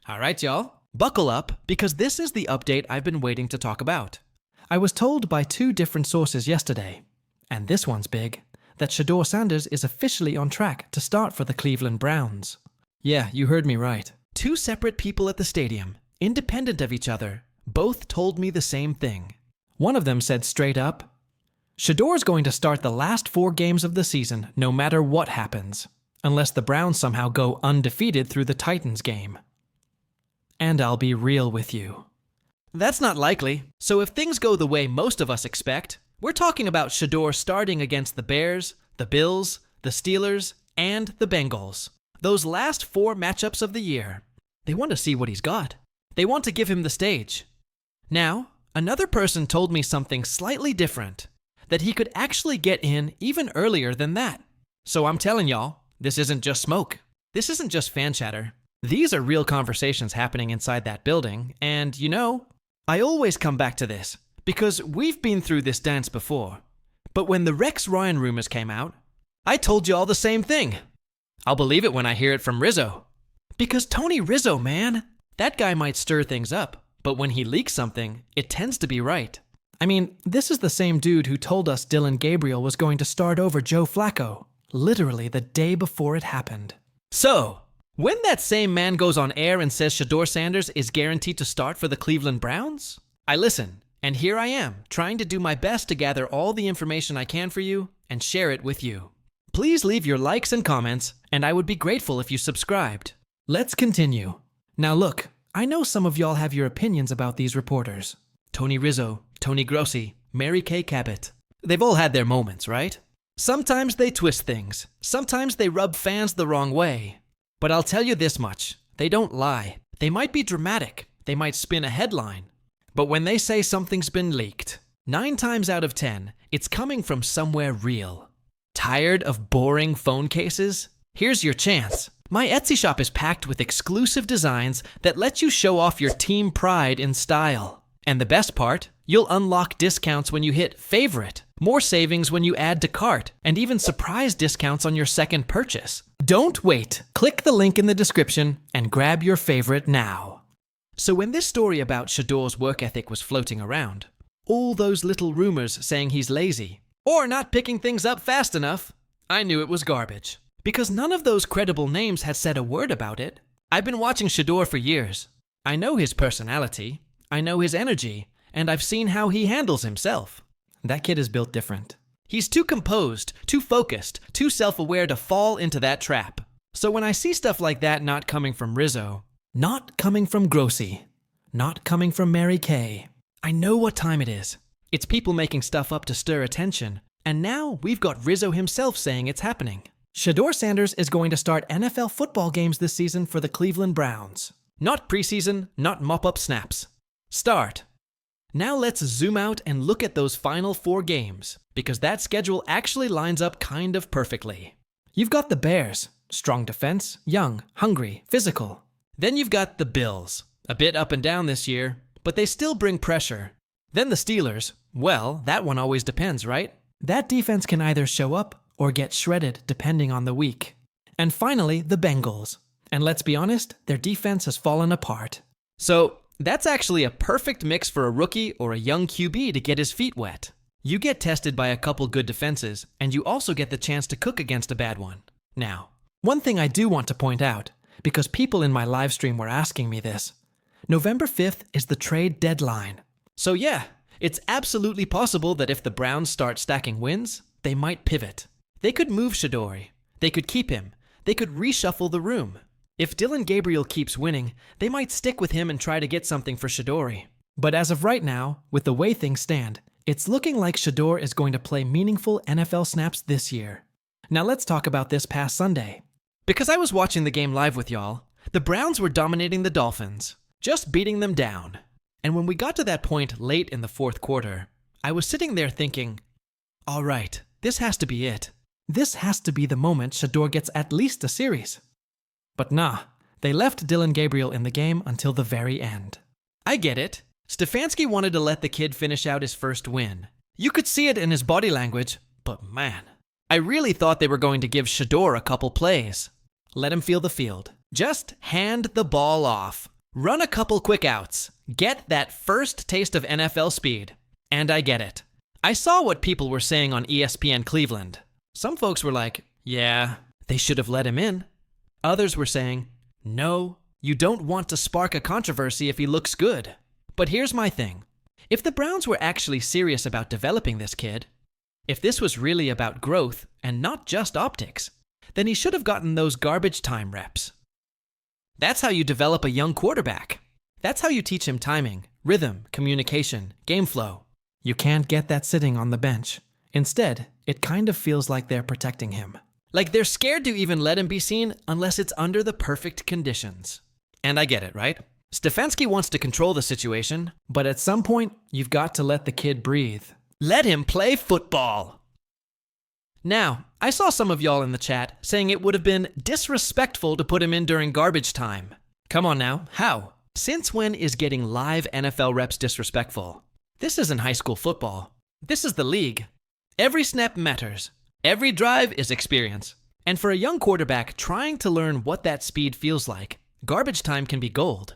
All right, y'all. Buckle up, because this is the update I've been waiting to talk about. I was told by 2 different sources yesterday, and this one's big, that Shedeur Sanders is officially on track to start for the Cleveland Browns. Yeah, you heard me right. 2 separate people at the stadium, independent of each other, both told me the same thing. One of them said straight up, Shedeur's going to start the last 4 games of the season no matter what happens, unless the Browns somehow go undefeated through the Titans game. And I'll be real with you. That's not likely, so if things go the way most of us expect, we're talking about Shedeur starting against the Bears, the Bills, the Steelers, and the Bengals. Those last 4 matchups of the year. They want to see what he's got. They want to give him the stage. Now, another person told me something slightly different, that he could actually get in even earlier than that. So I'm telling y'all, this isn't just smoke. This isn't just fan chatter. These are real conversations happening inside that building, and you know, I always come back to this, because we've been through this dance before. But when the Rex Ryan rumors came out, I told you all the same thing. I'll believe it when I hear it from Rizzo. Because Tony Rizzo, man, that guy might stir things up, but when he leaks something, it tends to be right. I mean, this is the same dude who told us Dillon Gabriel was going to start over Joe Flacco, literally the day before it happened. So, when that same man goes on air and says Shedeur Sanders is guaranteed to start for the Cleveland Browns, I listen, and here I am, trying to do my best to gather all the information I can for you and share it with you. Please leave your likes and comments, and I would be grateful if you subscribed. Let's continue. Now look, I know some of y'all have your opinions about these reporters. Tony Rizzo, Tony Grossi, Mary Kay Cabot. They've all had their moments, right? Sometimes they twist things. Sometimes they rub fans the wrong way. But I'll tell you this much, they don't lie. They might be dramatic, they might spin a headline, but when they say something's been leaked, 9 times out of 10, it's coming from somewhere real. Tired of boring phone cases? Here's your chance. My Etsy shop is packed with exclusive designs that let you show off your team pride in style. And the best part, you'll unlock discounts when you hit favorite, more savings when you add to cart, and even surprise discounts on your second purchase. Don't wait. Click the link in the description and grab your favorite now. So when this story about Shedeur's work ethic was floating around, all those little rumors saying he's lazy or not picking things up fast enough, I knew it was garbage. Because none of those credible names had said a word about it. I've been watching Shedeur for years. I know his personality, I know his energy, and I've seen how he handles himself. That kid is built different. He's too composed, too focused, too self-aware to fall into that trap. So when I see stuff like that not coming from Rizzo, not coming from Grossi, not coming from Mary Kay, I know what time it is. It's people making stuff up to stir attention, and now we've got Rizzo himself saying it's happening. Shedeur Sanders is going to start NFL football games this season for the Cleveland Browns. Not preseason, not mop-up snaps. Start. Now let's zoom out and look at those final 4 games, because that schedule actually lines up kind of perfectly. You've got the Bears, strong defense, young, hungry, physical. Then you've got the Bills, a bit up and down this year, but they still bring pressure. Then the Steelers, well, that one always depends, right? That defense can either show up or get shredded depending on the week. And finally, the Bengals. And let's be honest, their defense has fallen apart. So, that's actually a perfect mix for a rookie or a young QB to get his feet wet. You get tested by a couple good defenses, and you also get the chance to cook against a bad one. Now, one thing I do want to point out, because people in my live stream were asking me this, November 5th is the trade deadline. So yeah, it's absolutely possible that if the Browns start stacking wins, they might pivot. They could move Shedeur. They could keep him. They could reshuffle the room. If Dillon Gabriel keeps winning, they might stick with him and try to get something for Shedeur. But as of right now, with the way things stand, it's looking like Shedeur is going to play meaningful NFL snaps this year. Now let's talk about this past Sunday. Because I was watching the game live with y'all, the Browns were dominating the Dolphins, just beating them down. And when we got to that point late in the 4th quarter, I was sitting there thinking, all right, this has to be it. This has to be the moment Shedeur gets at least a series. But nah, they left Dillon Gabriel in the game until the very end. I get it. Stefanski wanted to let the kid finish out his first win. You could see it in his body language, but man, I really thought they were going to give Shedeur a couple plays. Let him feel the field. Just hand the ball off. Run a couple quick outs. Get that first taste of NFL speed. And I get it. I saw what people were saying on ESPN Cleveland. Some folks were like, yeah, they should have let him in. Others were saying, no, you don't want to spark a controversy if he looks good. But here's my thing. If the Browns were actually serious about developing this kid, if this was really about growth and not just optics, then he should have gotten those garbage time reps. That's how you develop a young quarterback. That's how you teach him timing, rhythm, communication, game flow. You can't get that sitting on the bench. Instead, it kind of feels like they're protecting him. Like they're scared to even let him be seen unless it's under the perfect conditions. And I get it, right? Stefanski wants to control the situation, but at some point, you've got to let the kid breathe. Let him play football. Now, I saw some of y'all in the chat saying it would have been disrespectful to put him in during garbage time. Come on now, how? Since when is getting live NFL reps disrespectful? This isn't high school football. This is the league. Every snap matters. Every drive is experience. And for a young quarterback trying to learn what that speed feels like, garbage time can be gold.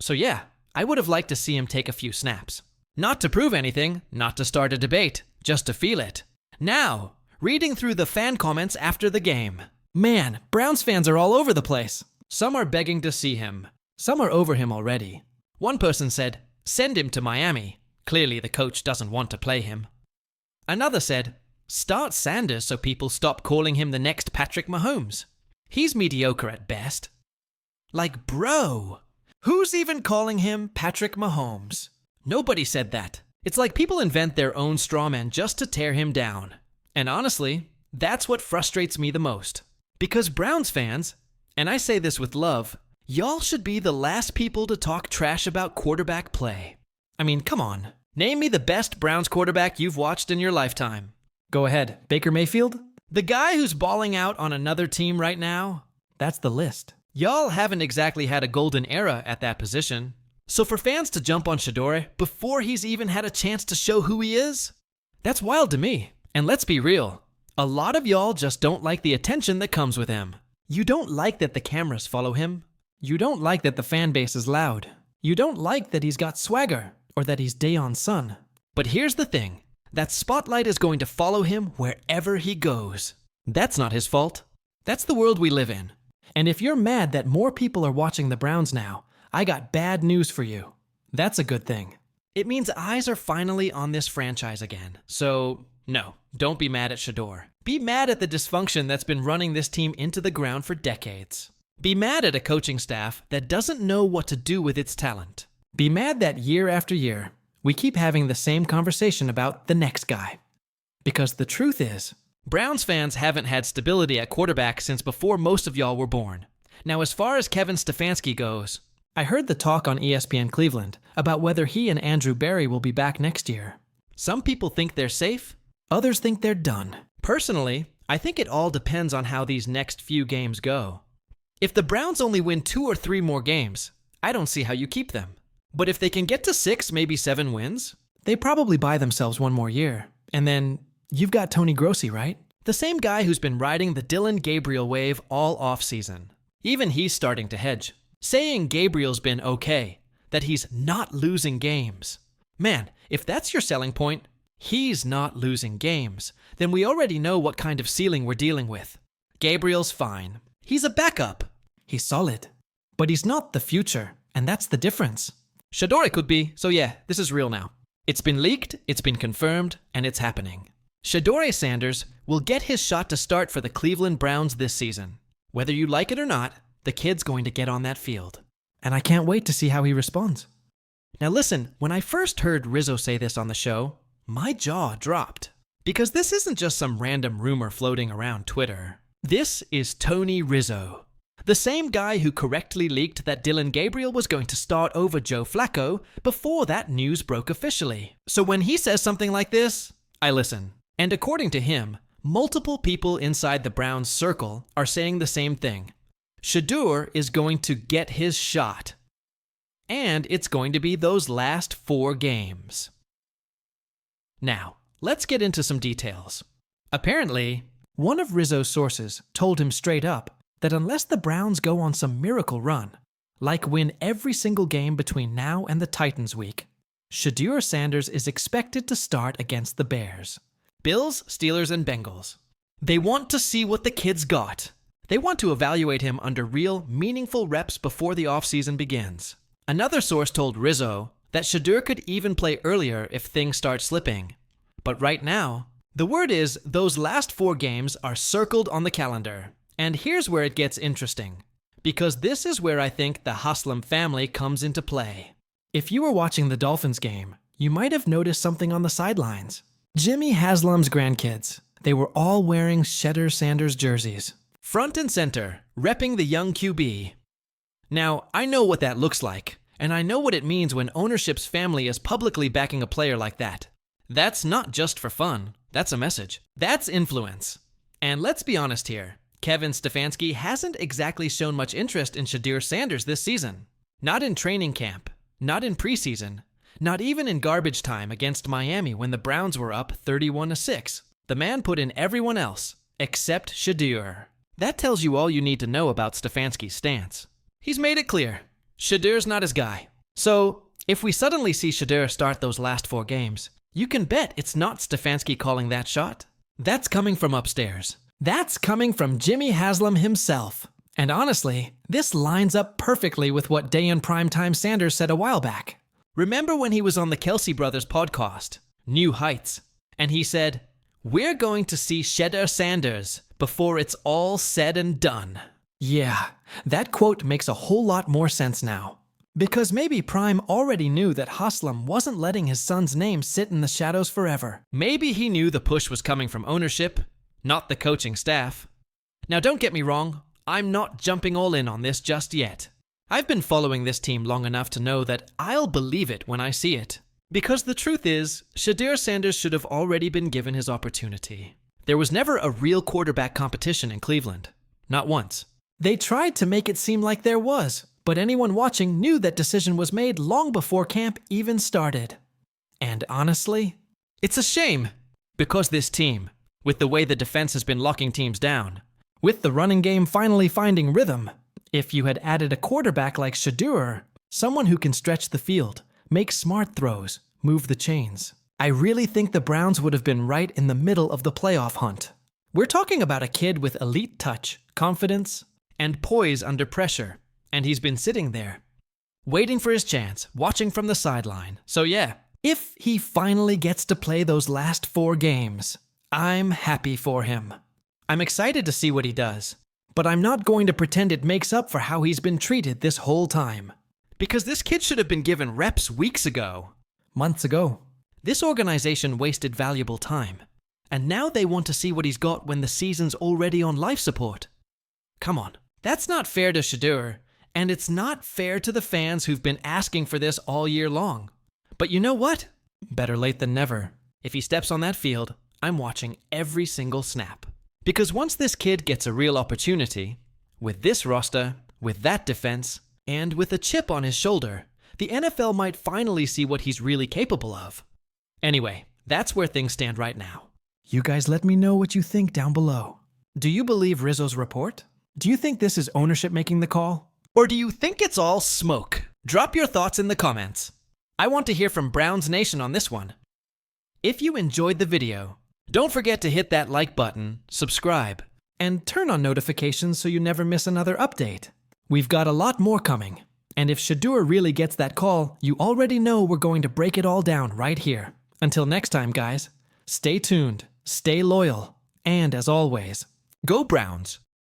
So yeah, I would have liked to see him take a few snaps. Not to prove anything, not to start a debate, just to feel it. Now, reading through the fan comments after the game. Man, Browns fans are all over the place. Some are begging to see him. Some are over him already. One person said, send him to Miami. Clearly the coach doesn't want to play him. Another said, start Sanders so people stop calling him the next Patrick Mahomes. He's mediocre at best. Like, bro, who's even calling him Patrick Mahomes? Nobody said that. It's like people invent their own straw man just to tear him down. And honestly, that's what frustrates me the most. Because Browns fans, and I say this with love, y'all should be the last people to talk trash about quarterback play. I mean, come on. Name me the best Browns quarterback you've watched in your lifetime. Go ahead. Baker Mayfield? The guy who's balling out on another team right now? That's the list. Y'all haven't exactly had a golden era at that position. So for fans to jump on Shedeur before he's even had a chance to show who he is? That's wild to me. And let's be real. A lot of y'all just don't like the attention that comes with him. You don't like that the cameras follow him. You don't like that the fan base is loud. You don't like that he's got swagger or that he's Daeon's son. But here's the thing. That spotlight is going to follow him wherever he goes. That's not his fault. That's the world we live in. And if you're mad that more people are watching the Browns now, I got bad news for you. That's a good thing. It means eyes are finally on this franchise again. So, no, don't be mad at Shedeur. Be mad at the dysfunction that's been running this team into the ground for decades. Be mad at a coaching staff that doesn't know what to do with its talent. Be mad that year after year, we keep having the same conversation about the next guy. Because the truth is, Browns fans haven't had stability at quarterback since before most of y'all were born. Now, as far as Kevin Stefanski goes, I heard the talk on ESPN Cleveland about whether he and Andrew Berry will be back next year. Some people think they're safe, others think they're done. Personally, I think it all depends on how these next few games go. If the Browns only win 2 or 3 more games, I don't see how you keep them. But if they can get to 6, maybe 7 wins, they probably buy themselves 1 more year. And then you've got Tony Grossi, right? The same guy who's been riding the Dylan Gabriel wave all offseason. Even he's starting to hedge, saying Gabriel's been okay, that he's not losing games. Man, if that's your selling point, he's not losing games, then we already know what kind of ceiling we're dealing with. Gabriel's fine. He's a backup. He's solid. But he's not the future, and that's the difference. Shedeur could be, so yeah, this is real now. It's been leaked, it's been confirmed, and it's happening. Shedeur Sanders will get his shot to start for the Cleveland Browns this season. Whether you like it or not, the kid's going to get on that field. And I can't wait to see how he responds. Now listen, when I first heard Rizzo say this on the show, my jaw dropped. Because this isn't just some random rumor floating around Twitter. This is Tony Rizzo. The same guy who correctly leaked that Dylan Gabriel was going to start over Joe Flacco before that news broke officially. So when he says something like this, I listen. And according to him, multiple people inside the Browns circle are saying the same thing. Shedeur is going to get his shot. And it's going to be those last 4 games. Now, let's get into some details. Apparently, one of Rizzo's sources told him straight up that unless the Browns go on some miracle run, like win every single game between now and the Titans week. Shedeur Sanders is expected to start against the Bears, Bills, Steelers, and Bengals. They want to see what the kid's got. They want to evaluate him under real, meaningful reps before the offseason begins. Another source told Rizzo that Shedeur could even play earlier if things start slipping. But right now, the word is those last 4 games are circled on the calendar. And here's where it gets interesting, because this is where I think the Haslam family comes into play. If you were watching the Dolphins game, you might have noticed something on the sidelines. Jimmy Haslam's grandkids. They were all wearing Shedeur Sanders jerseys, front and center, repping the young QB. Now, I know what that looks like, and I know what it means when ownership's family is publicly backing a player like that. That's not just for fun, that's a message. That's influence. And let's be honest here, Kevin Stefanski hasn't exactly shown much interest in Shedeur Sanders this season. Not in training camp, not in preseason, not even in garbage time against Miami when the Browns were up 31-6. The man put in everyone else, except Shedeur. That tells you all you need to know about Stefanski's stance. He's made it clear, Shedeur's not his guy. So, if we suddenly see Shedeur start those last 4 games, you can bet it's not Stefanski calling that shot. That's coming from upstairs. That's coming from Jimmy Haslam himself. And honestly, this lines up perfectly with what Day in Primetime Sanders said a while back. Remember when he was on the Kelsey Brothers podcast, New Heights, and he said, "We're going to see Shedeur Sanders before it's all said and done." Yeah, that quote makes a whole lot more sense now. Because maybe Prime already knew that Haslam wasn't letting his son's name sit in the shadows forever. Maybe he knew the push was coming from ownership, not the coaching staff. Now don't get me wrong, I'm not jumping all in on this just yet. I've been following this team long enough to know that I'll believe it when I see it. Because the truth is, Shedeur Sanders should have already been given his opportunity. There was never a real quarterback competition in Cleveland. Not once. They tried to make it seem like there was, but anyone watching knew that decision was made long before camp even started. And honestly, it's a shame. Because this team, with the way the defense has been locking teams down, with the running game finally finding rhythm, if you had added a quarterback like Shedeur, someone who can stretch the field, make smart throws, move the chains, I really think the Browns would have been right in the middle of the playoff hunt. We're talking about a kid with elite touch, confidence, and poise under pressure, and he's been sitting there, waiting for his chance, watching from the sideline. So yeah, if he finally gets to play those last 4 games, I'm happy for him. I'm excited to see what he does, but I'm not going to pretend it makes up for how he's been treated this whole time. Because this kid should have been given reps weeks ago. Months ago. This organization wasted valuable time, and now they want to see what he's got when the season's already on life support. Come on. That's not fair to Shedeur, and it's not fair to the fans who've been asking for this all year long. But you know what? Better late than never. If he steps on that field, I'm watching every single snap. Because once this kid gets a real opportunity, with this roster, with that defense, and with a chip on his shoulder, the NFL might finally see what he's really capable of. Anyway, that's where things stand right now. You guys let me know what you think down below. Do you believe Rizzo's report? Do you think this is ownership making the call? Or do you think it's all smoke? Drop your thoughts in the comments. I want to hear from Browns Nation on this one. If you enjoyed the video, don't forget to hit that like button, subscribe, and turn on notifications so you never miss another update. We've got a lot more coming, and if Shedeur really gets that call, you already know we're going to break it all down right here. Until next time, guys, stay tuned, stay loyal, and as always, go Browns!